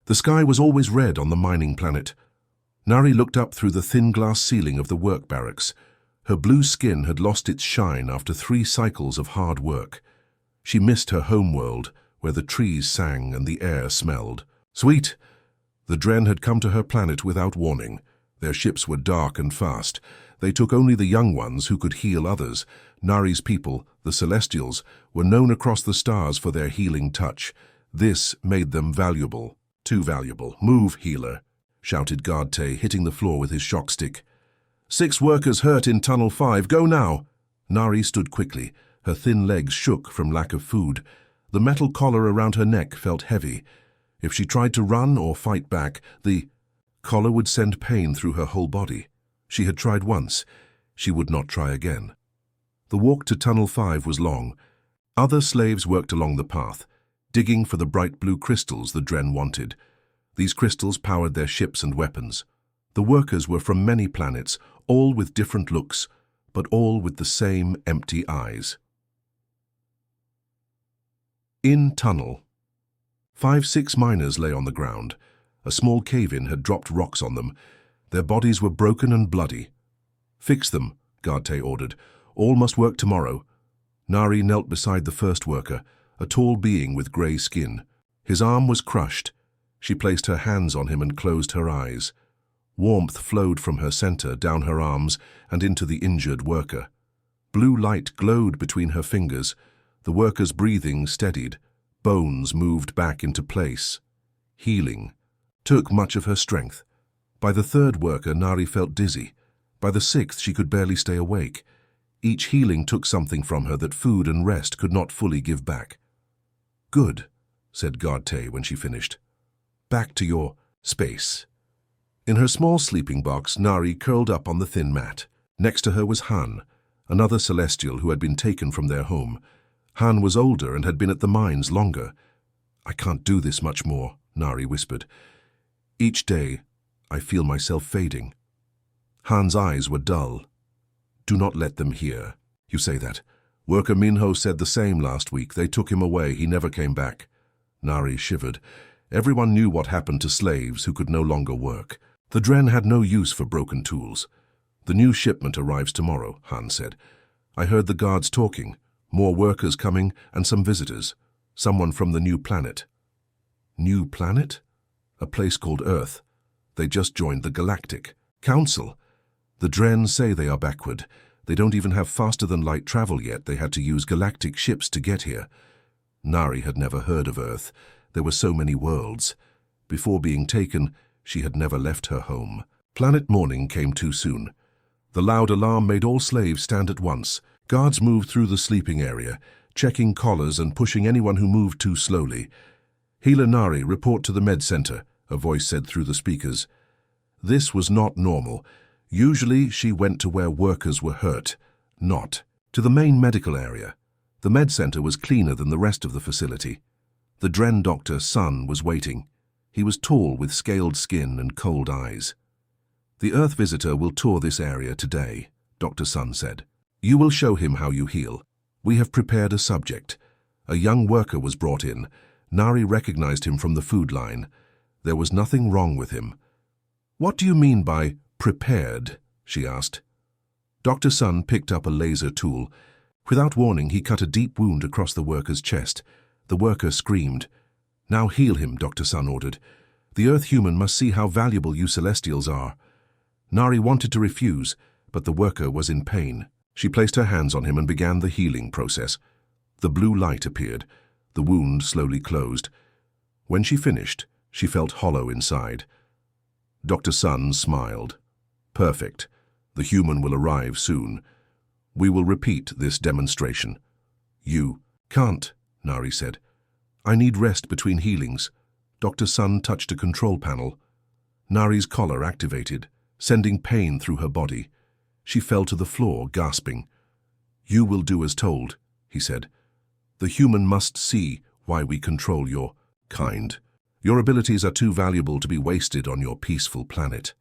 The sky was always red on the mining planet. Nari looked up through the thin glass ceiling of the work barracks. Her blue skin had lost its shine after 3 cycles of hard work. She missed her home world, where the trees sang and the air smelled. Sweet! The Dren had come to her planet without warning. Their ships were dark and fast. They took only the young ones who could heal others. Nari's people, the Celestials, were known across the stars for their healing touch. This made them valuable. Too valuable. Move, healer, shouted Garte, hitting the floor with his shock stick. 6 workers hurt in Tunnel 5. Go now! Nari stood quickly. Her thin legs shook from lack of food. The metal collar around her neck felt heavy. If she tried to run or fight back, the collar would send pain through her whole body. She had tried once. She would not try again. The walk to Tunnel 5 was long. Other slaves worked along the path, digging for the bright blue crystals the Dren wanted. These crystals powered their ships and weapons. The workers were from many planets, all with different looks, but all with the same empty eyes. In Tunnel. 5-6 miners lay on the ground. A small cave-in had dropped rocks on them. Their bodies were broken and bloody. Fix them, Garte ordered. All must work tomorrow. Nari knelt beside the first worker, a tall being with grey skin. His arm was crushed. She placed her hands on him and closed her eyes. Warmth flowed from her center down her arms and into the injured worker. Blue light glowed between her fingers. The worker's breathing steadied. Bones moved back into place. Healing took much of her strength. By the 3rd worker, Nari felt dizzy. By the 6th, she could barely stay awake. Each healing took something from her that food and rest could not fully give back. Good, said Garte when she finished. Back to your space. In her small sleeping box, Nari curled up on the thin mat. Next to her was Han, another Celestial who had been taken from their home. Han was older and had been at the mines longer. I can't do this much more, Nari whispered. Each day, I feel myself fading. Han's eyes were dull. Do not let them hear. You say that. Worker Minho said the same last week. They took him away. He never came back. Nari shivered. Everyone knew what happened to slaves who could no longer work. The Dren had no use for broken tools. The new shipment arrives tomorrow, Han said. I heard the guards talking. More workers coming and some visitors. Someone from the new planet. New planet? A place called Earth. They just joined the Galactic Council. The Dren say they are backward. They don't even have faster-than-light travel yet. They had to use galactic ships to get here. Nari had never heard of Earth. There were so many worlds. Before being taken, she had never left her home. Planet morning came too soon. The loud alarm made all slaves stand at once. Guards moved through the sleeping area, checking collars and pushing anyone who moved too slowly. Healer Nari, report to the med center, a voice said through the speakers. This was not normal. Usually she went to where workers were hurt, not to the main medical area. The med center was cleaner than the rest of the facility. The Dren doctor, Sun, was waiting. He was tall with scaled skin and cold eyes. The Earth visitor will tour this area today, Dr. Sun said. You will show him how you heal. We have prepared a subject. A young worker was brought in. Nari recognized him from the food line. There was nothing wrong with him. What do you mean by prepared? She asked. Dr. Sun picked up a laser tool. Without warning, he cut a deep wound across the worker's chest. The worker screamed. Now heal him, Dr. Sun ordered. The Earth human must see how valuable you Celestials are. Nari wanted to refuse, but the worker was in pain. She placed her hands on him and began the healing process. The blue light appeared. The wound slowly closed. When she finished, she felt hollow inside. Dr. Sun smiled. Perfect. The human will arrive soon. We will repeat this demonstration. You can't, Nari said. I need rest between healings. Dr. Sun touched a control panel. Nari's collar activated, sending pain through her body. She fell to the floor, gasping. You will do as told, he said. The human must see why we control your kind. Your abilities are too valuable to be wasted on your peaceful planet.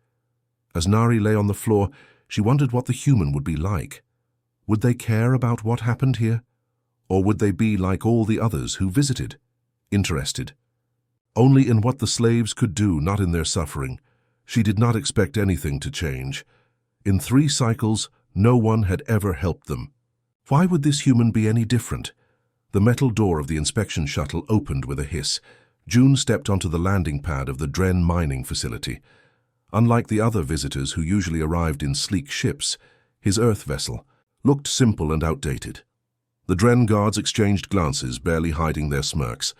As Nari lay on the floor, she wondered what the human would be like. Would they care about what happened here? Or would they be like all the others who visited? Interested. Only in what the slaves could do, not in their suffering. She did not expect anything to change. In 3 cycles, no one had ever helped them. Why would this human be any different? The metal door of the inspection shuttle opened with a hiss. June stepped onto the landing pad of the Dren mining facility. Unlike the other visitors who usually arrived in sleek ships, his Earth vessel looked simple and outdated. The Dren guards exchanged glances, barely hiding their smirks.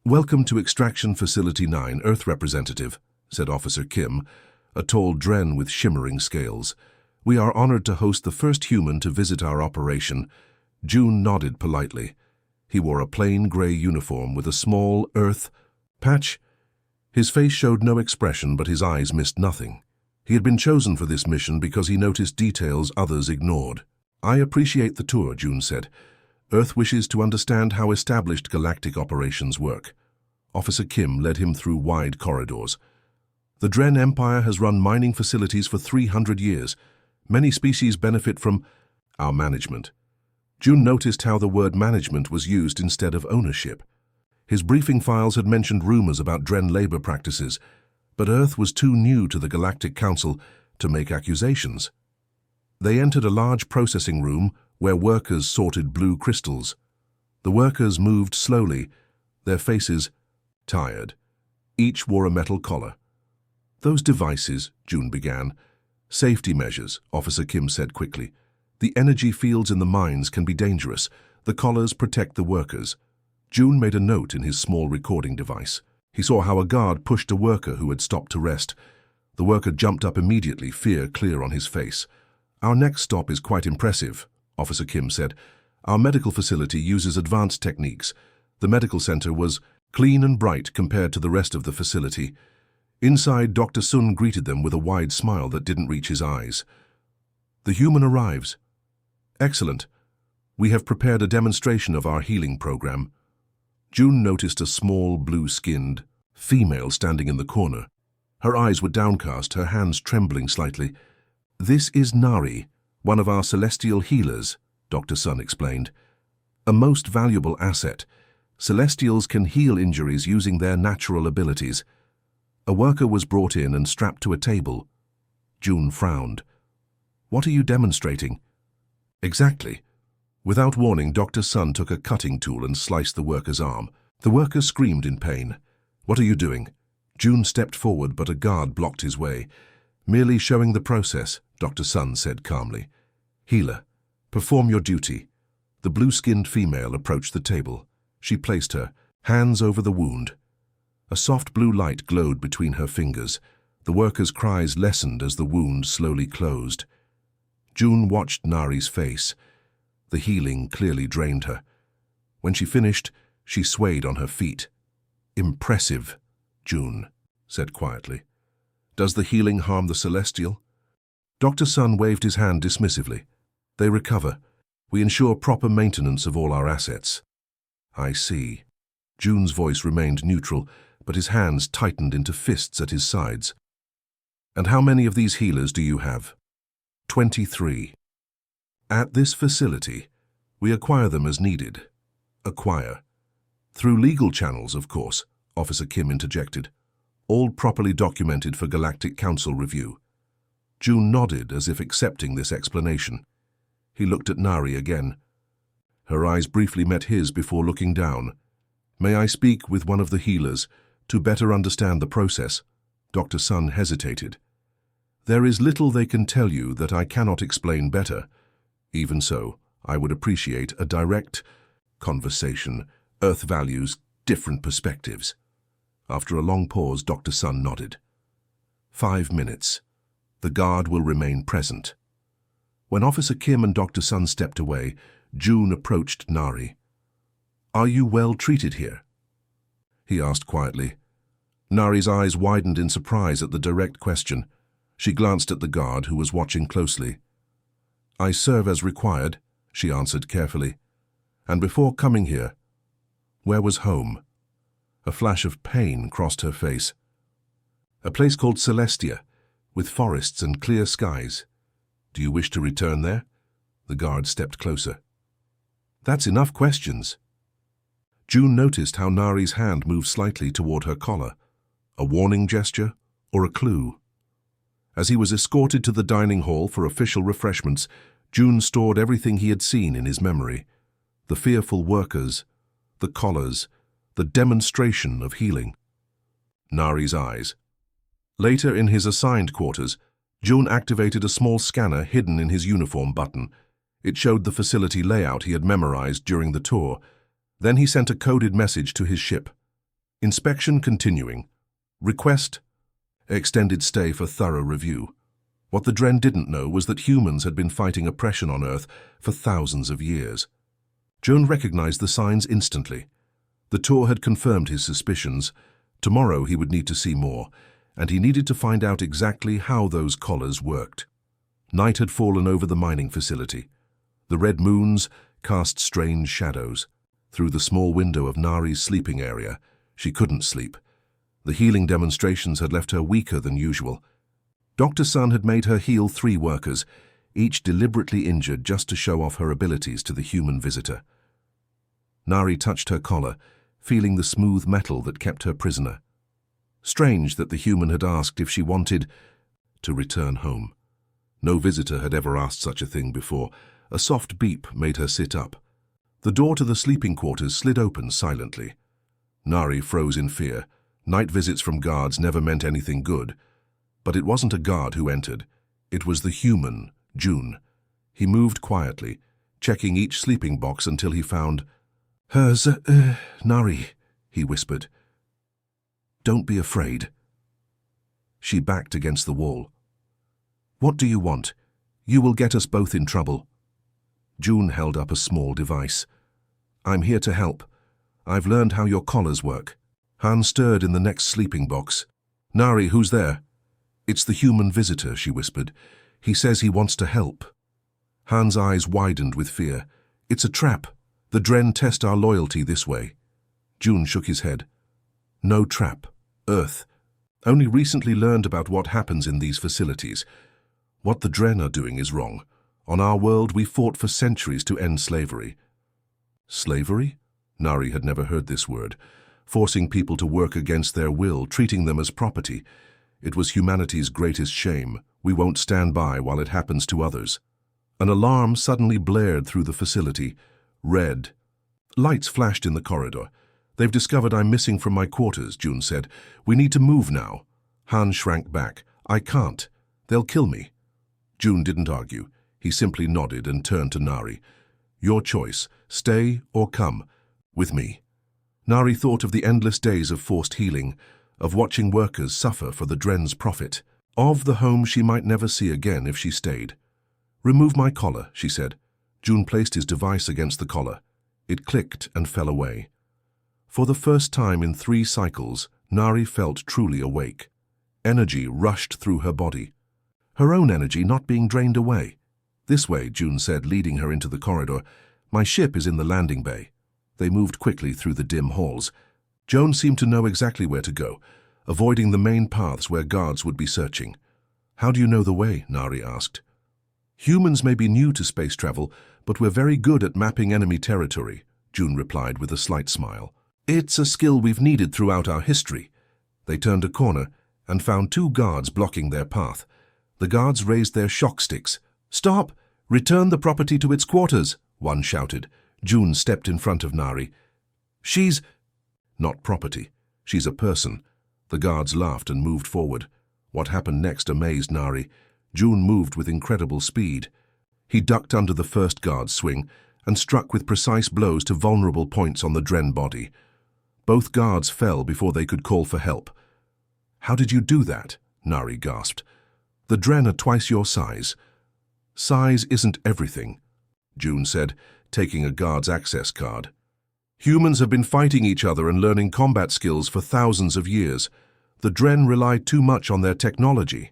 "Welcome to Extraction Facility 9, Earth Representative," said Officer Kim, a tall Dren with shimmering scales. "We are honored to host the first human to visit our operation." June nodded politely. He wore a plain gray uniform with a small Earth patch. His face showed no expression, but his eyes missed nothing. He had been chosen for this mission because he noticed details others ignored. "I appreciate the tour," June said. "Earth wishes to understand how established galactic operations work." Officer Kim led him through wide corridors. "The Dren Empire has run mining facilities for 300 years. Many species benefit from our management." June noticed how the word management was used instead of ownership. His briefing files had mentioned rumors about Dren labor practices, but Earth was too new to the Galactic Council to make accusations. They entered a large processing room where workers sorted blue crystals. The workers moved slowly, their faces tired. Each wore a metal collar. "Those devices," June began. "Safety measures," Officer Kim said quickly. "The energy fields in the mines can be dangerous. The collars protect the workers." June made a note in his small recording device. He saw how a guard pushed a worker who had stopped to rest. The worker jumped up immediately, fear clear on his face. "Our next stop is quite impressive," Officer Kim said. "Our medical facility uses advanced techniques. The medical center was clean and bright compared to the rest of the facility." Inside, Dr. Sun greeted them with a wide smile that didn't reach his eyes. "The human arrives." "Excellent. We have prepared a demonstration of our healing program." June noticed a small, blue-skinned female standing in the corner. Her eyes were downcast, her hands trembling slightly. "This is Nari, one of our celestial healers," Dr. Sun explained. "A most valuable asset. Celestials can heal injuries using their natural abilities." A worker was brought in and strapped to a table. June frowned. "What are you demonstrating?" "Exactly." Without warning, Dr. Sun took a cutting tool and sliced the worker's arm. The worker screamed in pain. "What are you doing?" June stepped forward, but a guard blocked his way. "Merely showing the process," Dr. Sun said calmly. "Healer, perform your duty." The blue-skinned female approached the table. She placed her hands over the wound. A soft blue light glowed between her fingers. The worker's cries lessened as the wound slowly closed. June watched Nari's face. The healing clearly drained her. When she finished, she swayed on her feet. "Impressive," June said quietly. "Does the healing harm the Celestial?" Dr. Sun waved his hand dismissively. "They recover. We ensure proper maintenance of all our assets." "I see." June's voice remained neutral, but his hands tightened into fists at his sides. "And how many of these healers do you have?" 23. "At this facility, we acquire them as needed." "Acquire?" "Through legal channels, of course," Officer Kim interjected. "All properly documented for Galactic Council review." June nodded as if accepting this explanation. He looked at Nari again. Her eyes briefly met his before looking down. "May I speak with one of the healers to better understand the process?" Dr. Sun hesitated. "There is little they can tell you that I cannot explain better. Even so, I would appreciate a direct conversation. Earth values different perspectives." After a long pause, Dr. Sun nodded. 5 minutes. The guard will remain present." When Officer Kim and Dr. Sun stepped away, June approached Nari. "Are you well treated here?" he asked quietly. Nari's eyes widened in surprise at the direct question. She glanced at the guard, who was watching closely. "I serve as required," she answered carefully. "And before coming here, where was home?" A flash of pain crossed her face. "A place called Celestia, with forests and clear skies. Do you wish to return there?" The guard stepped closer. "That's enough questions." June noticed how Nari's hand moved slightly toward her collar. A warning gesture or a clue? As he was escorted to the dining hall for official refreshments, June stored everything he had seen in his memory. The fearful workers, the collars, the demonstration of healing. Nari's eyes. Later, in his assigned quarters, June activated a small scanner hidden in his uniform button. It showed the facility layout he had memorized during the tour. Then he sent a coded message to his ship. Inspection continuing. Request extended stay for thorough review. What the Dren didn't know was that humans had been fighting oppression on Earth for thousands of years. June recognized the signs instantly. The tour had confirmed his suspicions. Tomorrow he would need to see more, and he needed to find out exactly how those collars worked. Night had fallen over the mining facility. The red moons cast strange shadows. Through the small window of Nari's sleeping area, she couldn't sleep. The healing demonstrations had left her weaker than usual. Dr. Sun had made her heal 3 workers, each deliberately injured just to show off her abilities to the human visitor. Nari touched her collar, feeling the smooth metal that kept her prisoner. Strange that the human had asked if she wanted to return home. No visitor had ever asked such a thing before. A soft beep made her sit up. The door to the sleeping quarters slid open silently. Nari froze in fear. Night visits from guards never meant anything good. But it wasn't a guard who entered. It was the human, June. He moved quietly, checking each sleeping box until he found... "Hers, Nari," he whispered. "Don't be afraid." She backed against the wall. "What do you want? You will get us both in trouble." June held up a small device. "I'm here to help. I've learned how your collars work." Han stirred in the next sleeping box. "Nari, who's there?" "It's the human visitor," she whispered. "He says he wants to help." Han's eyes widened with fear. "It's a trap. The Dren test our loyalty this way." June shook his head. "No trap. Earth. Only recently learned about what happens in these facilities. What the Dren are doing is wrong. On our world, we fought for centuries to end slavery." Slavery? Nari had never heard this word. Forcing people to work against their will, treating them as property. It was humanity's greatest shame. We won't stand by while it happens to others. An alarm suddenly blared through the facility. Red. Lights flashed in the corridor. "They've discovered I'm missing from my quarters," June said. "We need to move now." Han shrank back. "I can't. They'll kill me." June didn't argue. He simply nodded and turned to Nari. "Your choice. Stay or come. With me." Nari thought of the endless days of forced healing, of watching workers suffer for the Dren's profit, of the home she might never see again if she stayed. "Remove my collar," she said. June placed his device against the collar. It clicked and fell away. For the first time in 3 cycles, Nari felt truly awake. Energy rushed through her body. Her own energy not being drained away. "This way," June said, leading her into the corridor. "My ship is in the landing bay." They moved quickly through the dim halls. Joan seemed to know exactly where to go, avoiding the main paths where guards would be searching. "How do you know the way?" Nari asked. "Humans may be new to space travel, but we're very good at mapping enemy territory," June replied with a slight smile. "It's a skill we've needed throughout our history." They turned a corner and found 2 guards blocking their path. The guards raised their shock sticks. "Stop! Return the property to its quarters," one shouted. June stepped in front of Nari. "She's..." "Not property. She's a person." The guards laughed and moved forward. What happened next amazed Nari. June moved with incredible speed. He ducked under the first guard's swing and struck with precise blows to vulnerable points on the Dren body. Both guards fell before they could call for help. "How did you do that?" Nari gasped. "The Dren are twice your size." "Size isn't everything," June said, taking a guard's access card. "Humans have been fighting each other and learning combat skills for thousands of years. The Dren relied too much on their technology."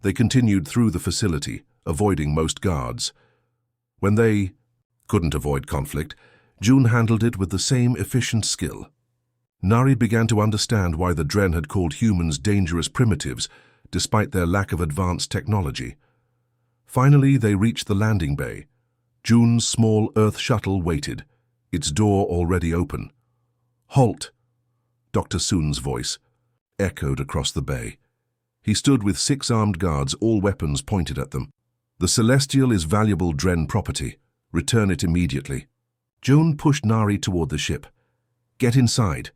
They continued through the facility, avoiding most guards. When they couldn't avoid conflict, June handled it with the same efficient skill. Nari began to understand why the Dren had called humans dangerous primitives, despite their lack of advanced technology. Finally, they reached the landing bay. June's small Earth shuttle waited, its door already open. Halt! Dr. Soon's voice echoed across the bay. He stood with 6 armed guards, all weapons pointed at them. The Celestial is valuable Dren property. Return it immediately. June pushed Nari toward the ship. Get inside.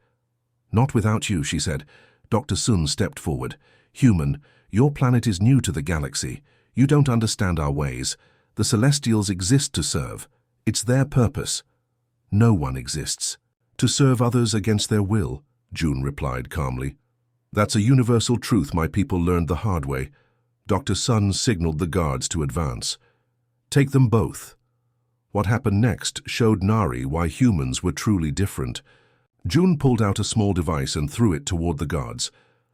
Not without you, she said. Dr. Soon stepped forward. Human, your planet is new to the galaxy. You don't understand our ways. The Celestials exist to serve. It's their purpose. No one exists. To serve others against their will, June replied calmly. That's a universal truth my people learned the hard way. Dr. Sun signaled the guards to advance. Take them both. What happened next showed Nari why humans were truly different. June pulled out a small device and threw it toward the guards.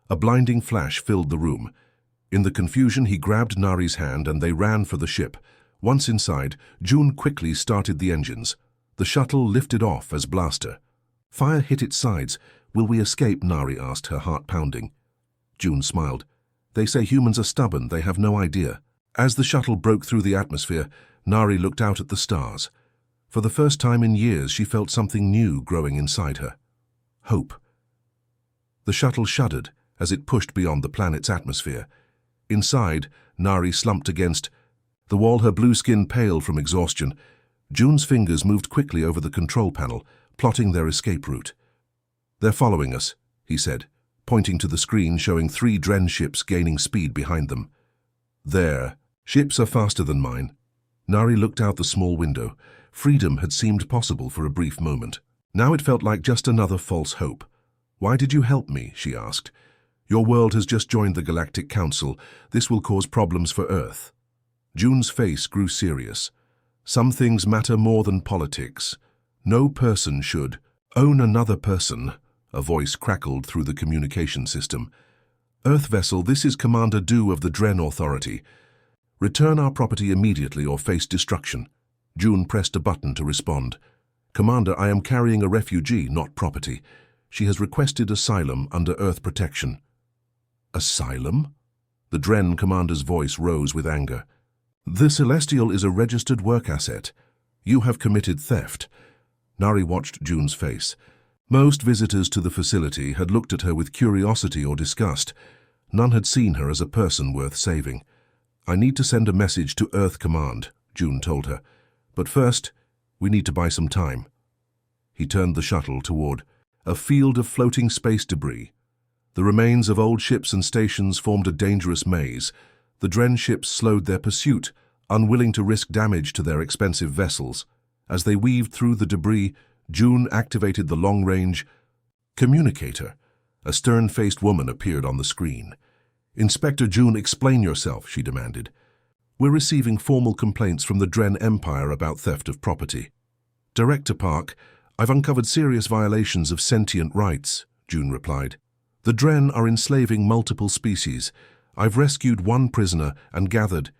A blinding flash filled the room. In the confusion, he grabbed Nari's hand and they ran for the ship. Once inside, June quickly started the engines. The shuttle lifted off as blaster. Fire hit its sides. Will we escape? Nari asked, her heart pounding. June smiled. They say humans are stubborn, they have no idea. As the shuttle broke through the atmosphere, Nari looked out at the stars. For the first time in years, she felt something new growing inside her. Hope. The shuttle shuddered as it pushed beyond the planet's atmosphere. Inside, Nari slumped against the wall, her blue skin pale from exhaustion. June's fingers moved quickly over the control panel, plotting their escape route. They're following us, he said, pointing to the screen showing 3 Dren ships gaining speed behind them. Their ships are faster than mine. Nari looked out the small window. Freedom had seemed possible for a brief moment. Now it felt like just another false hope. Why did you help me? She asked. Your world has just joined the Galactic Council. This will cause problems for Earth. June's face grew serious. Some things matter more than politics. No person should own another person. A voice crackled through the communication system. Earth vessel, this is Commander Du of the Dren Authority. Return our property immediately or face destruction. June pressed a button to respond. Commander, I am carrying a refugee, not property. She has requested asylum under Earth protection. Asylum? The Dren commander's voice rose with anger. The Celestial is a registered work asset. You have committed theft. Nari watched June's face. Most visitors to the facility had looked at her with curiosity or disgust. None had seen her as a person worth saving. I need to send a message to Earth Command, June told her. But first, we need to buy some time. He turned the shuttle toward a field of floating space debris. The remains of old ships and stations formed a dangerous maze. The Dren ships slowed their pursuit, unwilling to risk damage to their expensive vessels. As they weaved through the debris, June activated the long-range communicator. A stern-faced woman appeared on the screen. Inspector June, explain yourself, she demanded. We're receiving formal complaints from the Dren Empire about theft of property. Director Park, I've uncovered serious violations of sentient rights, June replied. The Dren are enslaving multiple species. I've rescued 1 prisoner and gathered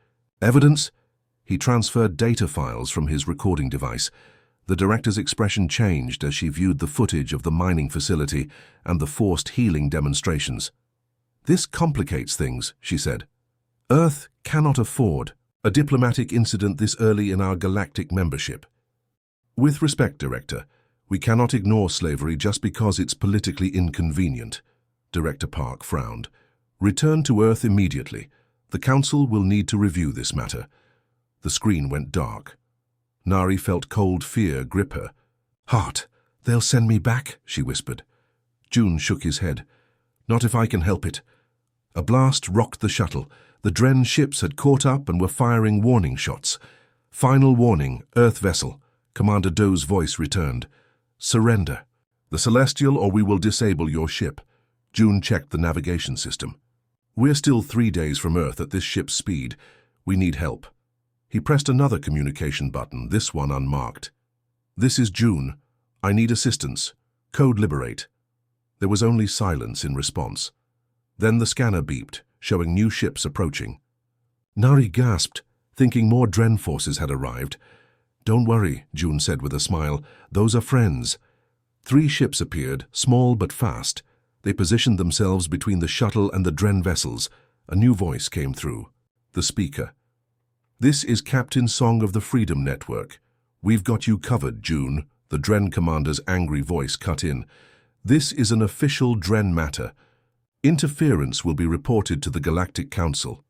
evidence. He transferred data files from his recording device. The director's expression changed as she viewed the footage of the mining facility and the forced healing demonstrations. This complicates things, she said. Earth cannot afford a diplomatic incident this early in our galactic membership. With respect, Director, we cannot ignore slavery just because it's politically inconvenient. Director Park frowned. Return to Earth immediately. The Council will need to review this matter. The screen went dark. Nari felt cold fear grip her. Heart, they'll send me back, she whispered. June shook his head. Not if I can help it. A blast rocked the shuttle. The Dren ships had caught up and were firing warning shots. Final warning, Earth vessel. Commander Doe's voice returned. Surrender. The Celestial or we will disable your ship. June checked the navigation system. We're still 3 days from Earth at this ship's speed. We need help. He pressed another communication button, this one unmarked. This is June. I need assistance. Code liberate. There was only silence in response. Then the scanner beeped, showing new ships approaching. Nari gasped, thinking more Dren forces had arrived. Don't worry, June said with a smile. Those are friends. 3 ships appeared, small but fast. They positioned themselves between the shuttle and the Dren vessels. A new voice came through. The speaker. This is Captain Song of the Freedom Network. We've got you covered, June. The Dren commander's angry voice cut in. This is an official Dren matter. Interference will be reported to the Galactic Council.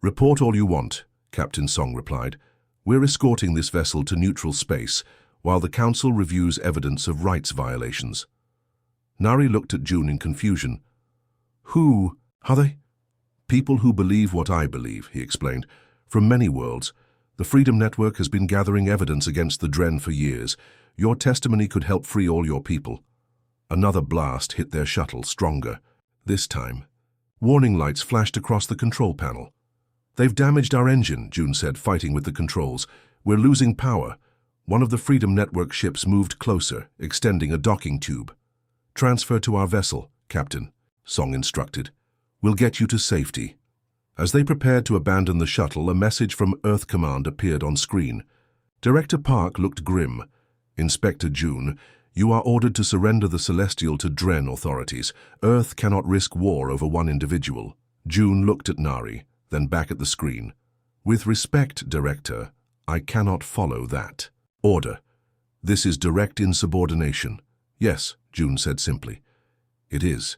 Report all you want, Captain Song replied. We're escorting this vessel to neutral space while the Council reviews evidence of rights violations. Nari looked at June in confusion. Who are they? People who believe what I believe, he explained. From many worlds. The Freedom Network has been gathering evidence against the Dren for years. Your testimony could help free all your people. Another blast hit their shuttle, stronger. This time, warning lights flashed across the control panel. They've damaged our engine, June said, fighting with the controls. We're losing power. One of the Freedom Network ships moved closer, extending a docking tube. Transfer to our vessel, Captain, Song instructed. We'll get you to safety. As they prepared to abandon the shuttle, a message from Earth Command appeared on screen. Director Park looked grim. Inspector June, you are ordered to surrender the Celestial to Dren authorities. Earth cannot risk war over one individual. June looked at Nari, then back at the screen. With respect, Director, I cannot follow that. Order. This is direct insubordination. Yes, June said simply. It is.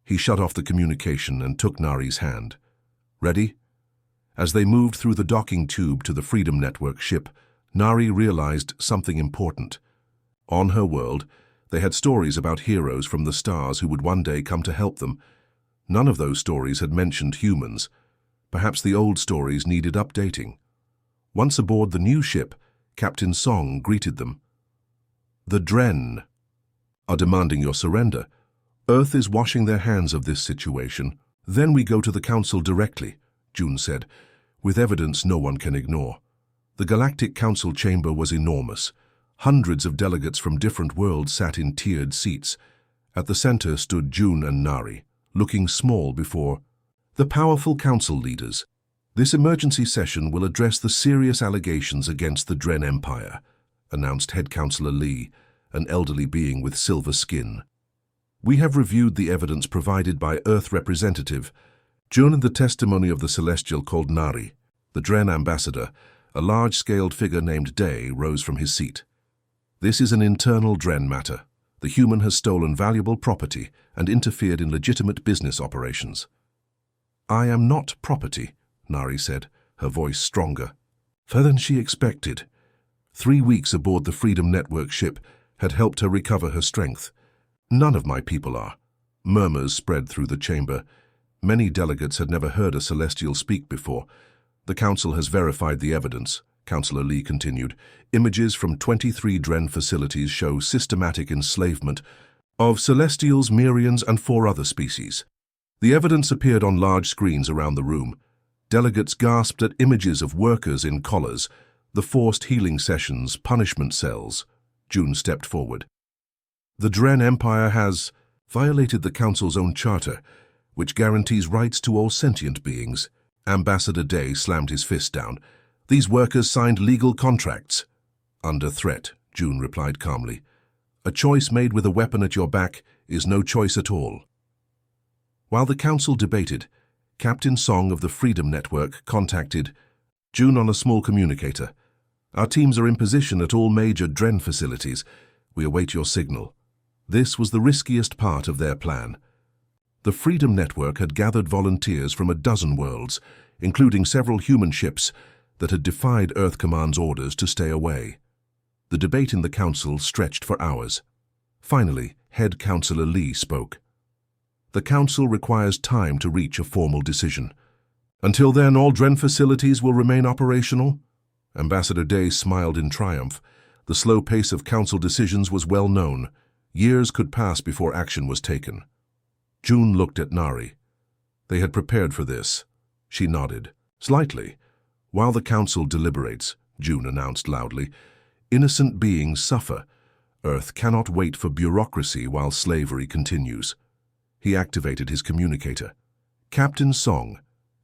He shut off the communication and took Nari's hand. Ready? As they moved through the docking tube to the Freedom Network ship, Nari realized something important. On her world, they had stories about heroes from the stars who would one day come to help them. None of those stories had mentioned humans. Perhaps the old stories needed updating. Once aboard the new ship, Captain Song greeted them. The Dren are demanding your surrender. Earth is washing their hands of this situation. Then we go to the Council directly, June said, with evidence no one can ignore. The Galactic Council chamber was enormous. Hundreds of delegates from different worlds sat in tiered seats. At the center stood June and Nari, looking small before the powerful council leaders. This emergency session will address the serious allegations against the Dren Empire, announced Head Councillor Lee, an elderly being with silver skin. We have reviewed the evidence provided by Earth representative. During the testimony of the Celestial called Nari, the Dren ambassador, a large-scaled figure named Day rose from his seat. This is an internal Dren matter. The human has stolen valuable property and interfered in legitimate business operations. I am not property, Nari said, her voice stronger. Further than she expected. 3 weeks aboard the Freedom Network ship had helped her recover her strength. None of my people are. Murmurs spread through the chamber. Many delegates had never heard a Celestial speak before. The Council has verified the evidence, Councillor Lee continued. Images from 23 Dren facilities show systematic enslavement of Celestials, Mirians, and 4 other species. The evidence appeared on large screens around the room. Delegates gasped at images of workers in collars, the forced healing sessions, punishment cells. June stepped forward. The Dren Empire has violated the Council's own charter, which guarantees rights to all sentient beings. Ambassador Day slammed his fist down. These workers signed legal contracts. Under threat, June replied calmly. A choice made with a weapon at your back is no choice at all. While the Council debated, Captain Song of the Freedom Network contacted June on a small communicator. Our teams are in position at all major Dren facilities. We await your signal. This was the riskiest part of their plan. The Freedom Network had gathered volunteers from a dozen worlds, including several human ships that had defied Earth Command's orders to stay away. The debate in the Council stretched for hours. Finally, Head Councillor Lee spoke. The Council requires time to reach a formal decision. Until then, all Dren facilities will remain operational? Ambassador Day smiled in triumph. The slow pace of Council decisions was well known. Years could pass before action was taken. June looked at Nari. They had prepared for this. She nodded. Slightly. While the Council deliberates, June announced loudly, innocent beings suffer. Earth cannot wait for bureaucracy while slavery continues. He activated his communicator. Captain Song,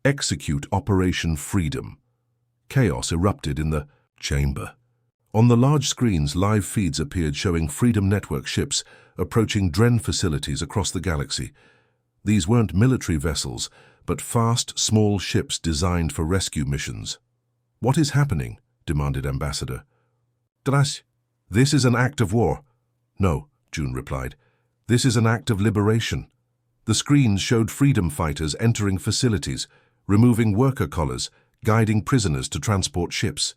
execute Operation Freedom. Chaos erupted in the chamber. On the large screens, live feeds appeared showing Freedom Network ships approaching Dren facilities across the galaxy. These weren't military vessels, but fast, small ships designed for rescue missions. What is happening? Demanded Ambassador. This is an act of war. No, June replied. This is an act of liberation. The screens showed freedom fighters entering facilities, removing worker collars, guiding prisoners to transport ships.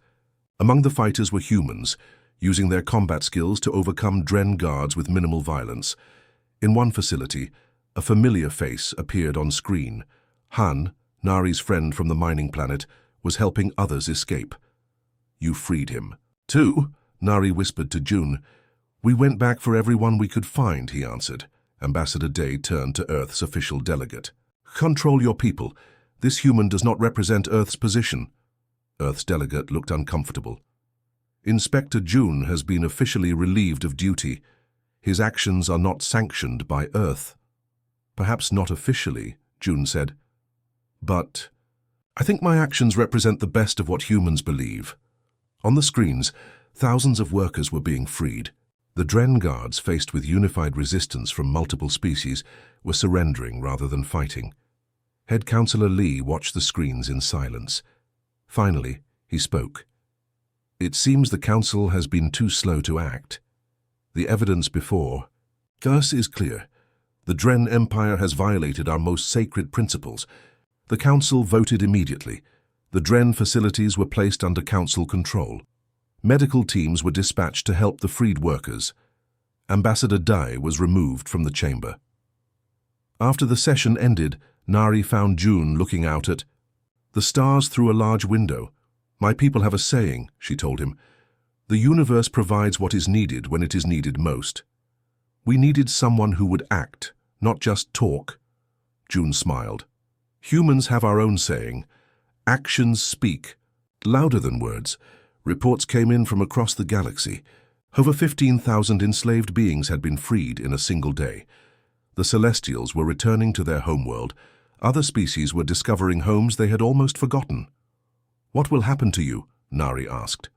Among the fighters were humans, using their combat skills to overcome Dren guards with minimal violence. In one facility, a familiar face appeared on screen. Han, Nari's friend from the mining planet, was helping others escape. You freed him. Too? Nari whispered to June. We went back for everyone we could find, he answered. Ambassador Day turned to Earth's official delegate. Control your people. This human does not represent Earth's position. Earth's delegate looked uncomfortable. Inspector June has been officially relieved of duty. His actions are not sanctioned by Earth. Perhaps not officially, June said. But I think my actions represent the best of what humans believe. On the screens, thousands of workers were being freed. The Dren guards, faced with unified resistance from multiple species, were surrendering rather than fighting. Head Counselor Lee watched the screens in silence. Finally, he spoke. It seems the Council has been too slow to act. The evidence before us is clear. The Dren Empire has violated our most sacred principles. The Council voted immediately. The Dren facilities were placed under Council control. Medical teams were dispatched to help the freed workers. Ambassador Dai was removed from the chamber. After the session ended, Nari found June looking out at the stars through a large window. My people have a saying, she told him. The universe provides what is needed when it is needed most. We needed someone who would act, not just talk. June smiled. Humans have our own saying. Actions speak, louder than words. Reports came in from across the galaxy. Over 15,000 enslaved beings had been freed in a single day. The Celestials were returning to their homeworld. Other species were discovering homes they had almost forgotten. What will happen to you? Nari asked.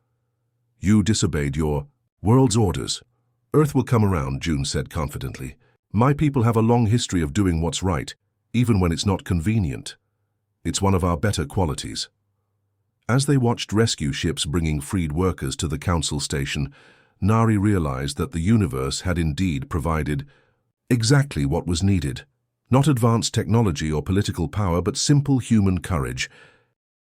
You disobeyed your world's orders. Earth will come around, June said confidently. My people have a long history of doing what's right, even when it's not convenient. It's one of our better qualities. As they watched rescue ships bringing freed workers to the Council station, Nari realized that the universe had indeed provided exactly what was needed. Not advanced technology or political power, but simple human courage.